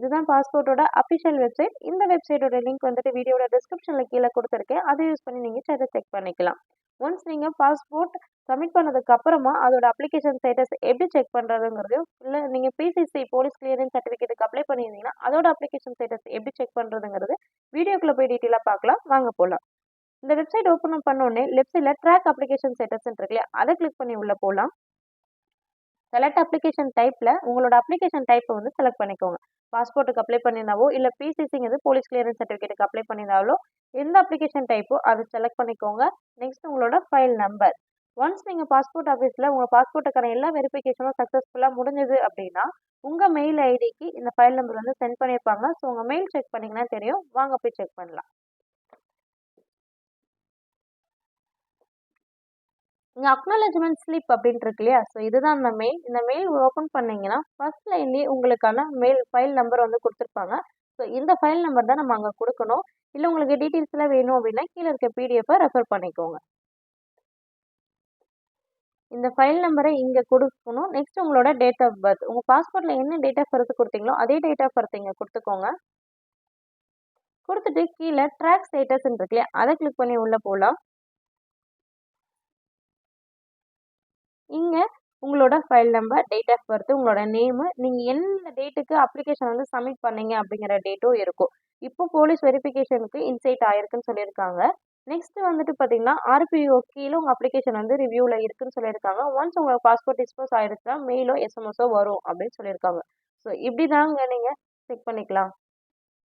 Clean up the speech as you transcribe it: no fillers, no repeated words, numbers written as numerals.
இதுதான் பாஸ்போர்ட்டோட official website. இந்த வெப்சைட்டோட லிங்க் வந்துட்டு வீடியோட டிஸ்கிரிப்ஷனில் கீழே கொடுத்துருக்கேன். அதை யூஸ் பண்ணி நீங்கள் செக் பண்ணிக்கலாம். ஒன்ஸ் நீங்கள் பாஸ்போர்ட் சப்மிட் பண்ணதுக்கு அப்புறமா அதோட அப்ளிகேஷன் ஸ்டேட்டஸ் எப்படி செக் பண்ணுறதுங்கிறதையும், இல்லை நீங்கள் பிசிசி போலீஸ் கிளியரன்ஸ் சர்டிஃபிகேட்டுக்கு அப்ளை பண்ணியிருந்தீங்கன்னா அதோட அப்ளிகேஷன் ஸ்டேட்டஸ் எப்படி செக் பண்ணுறதுங்கிறது வீடியோக்குள்ளே போய் டீட்டெயிலாக பார்க்கலாம். வாங்க போகலாம். இந்த வெப்சைட் ஓப்பன் பண்ணோடனே லெஃப்ட் சைடில் ட்ராக் அப்ளிகேஷன் ஸ்டேட்டஸ் இருக்கு இல்லையா, அதை கிளிக் பண்ணி உள்ளே போகலாம். செலக்ட் அப்ளிகேஷன் டைப்பில் உங்களோட அப்ளிகேஷன் டைப்பை வந்து செலக்ட் பண்ணிக்கோங்க. பாஸ்போர்ட்டுக்கு அப்ளை பண்ணியிருந்தாவோ, இல்லை பிசிசிங்கிறது போலீஸ் கிளியரன்ஸ் சர்டிஃபிகேட்டுக்கு அப்ளை பண்ணியிருந்தாலோ எந்த அப்ளிகேஷன் டைப்போ அதை செலக்ட் பண்ணிக்கோங்க. நெக்ஸ்ட் உங்களோட ஃபைல் நம்பர். ஒன்ஸ் நீங்கள் பாஸ்போர்ட் ஆஃபீஸில் உங்கள் பாஸ்போர்ட்டுக்கான எல்லா வெரிஃபிகேஷனும் சக்ஸஸ்ஃபுல்லாக முடிஞ்சது அப்படின்னா உங்கள் மெயில் ஐடிக்கு இந்த ஃபைல் நம்பர் வந்து சென்ட் பண்ணியிருப்பாங்க. ஸோ உங்கள் மெயில் செக் பண்ணிங்கன்னா தெரியும். வாங்க போய் செக் பண்ணலாம். இங்கே அக்னாலஜ்மெண்ட் ஸ்லிப் அப்படின்ட்டு இருக்கு இல்லையா, ஸோ இதுதான் அந்த மெயில். இந்த மெயில் ஓப்பன் பண்ணீங்கன்னா ஃபர்ஸ்ட் லைன்லேயே உங்களுக்கான மெயில் ஃபைல் நம்பர் வந்து கொடுத்துருப்பாங்க. ஸோ இந்த ஃபைல் நம்பர் தான் நம்ம அங்கே கொடுக்கணும். இல்லை உங்களுக்கு டீட்டெயில்ஸ்லாம் வேணும் அப்படின்னா கீழே இருக்க பிடிஎஃபை ரெஃபர் பண்ணிக்கோங்க. இந்த ஃபைல் நம்பரை இங்கே கொடுக்கணும். நெக்ஸ்ட் உங்களோட டேட் ஆஃப் பர்த். உங்கள் பாஸ்போர்ட்டில் என்ன டேட் ஆஃப் பர்த் கொடுத்தீங்களோ அதே டேட் ஆஃப் பர்த் இங்கே கொடுத்துக்கோங்க. கொடுத்துட்டு கீழே ட்ராக் ஸ்டேட்டஸ் இருக்கு இல்லையா, அதை கிளிக் பண்ணி உள்ளே போகலாம். இங்கே உங்களோட file number, date of birth, உங்களோட நேமு, நீங்கள் என்ன டேட்டுக்கு அப்ளிகேஷன் வந்து சப்மிட் பண்ணீங்க அப்படிங்கிற டேட்டும் இருக்கும். இப்போ போலீஸ் வெரிஃபிகேஷனுக்கு இன்சைட் ஆயிருக்குன்னு சொல்லியிருக்காங்க. நெக்ஸ்ட் வந்துட்டு பார்த்தீங்கன்னா ஆர்பிஓ கீழே உங்கள் அப்ளிகேஷன் வந்து ரிவ்யூவில் இருக்குன்னு சொல்லியிருக்காங்க. ஒன்ஸ் உங்கள் பாஸ்போர்ட் டிஸ்போஸ் ஆயிருச்சுன்னா மெயிலோ எஸ்எம்எஸோ வரும் அப்படின்னு சொல்லியிருக்காங்க. ஸோ இப்படி தாங்க நீங்கள் செக் பண்ணிக்கலாம்.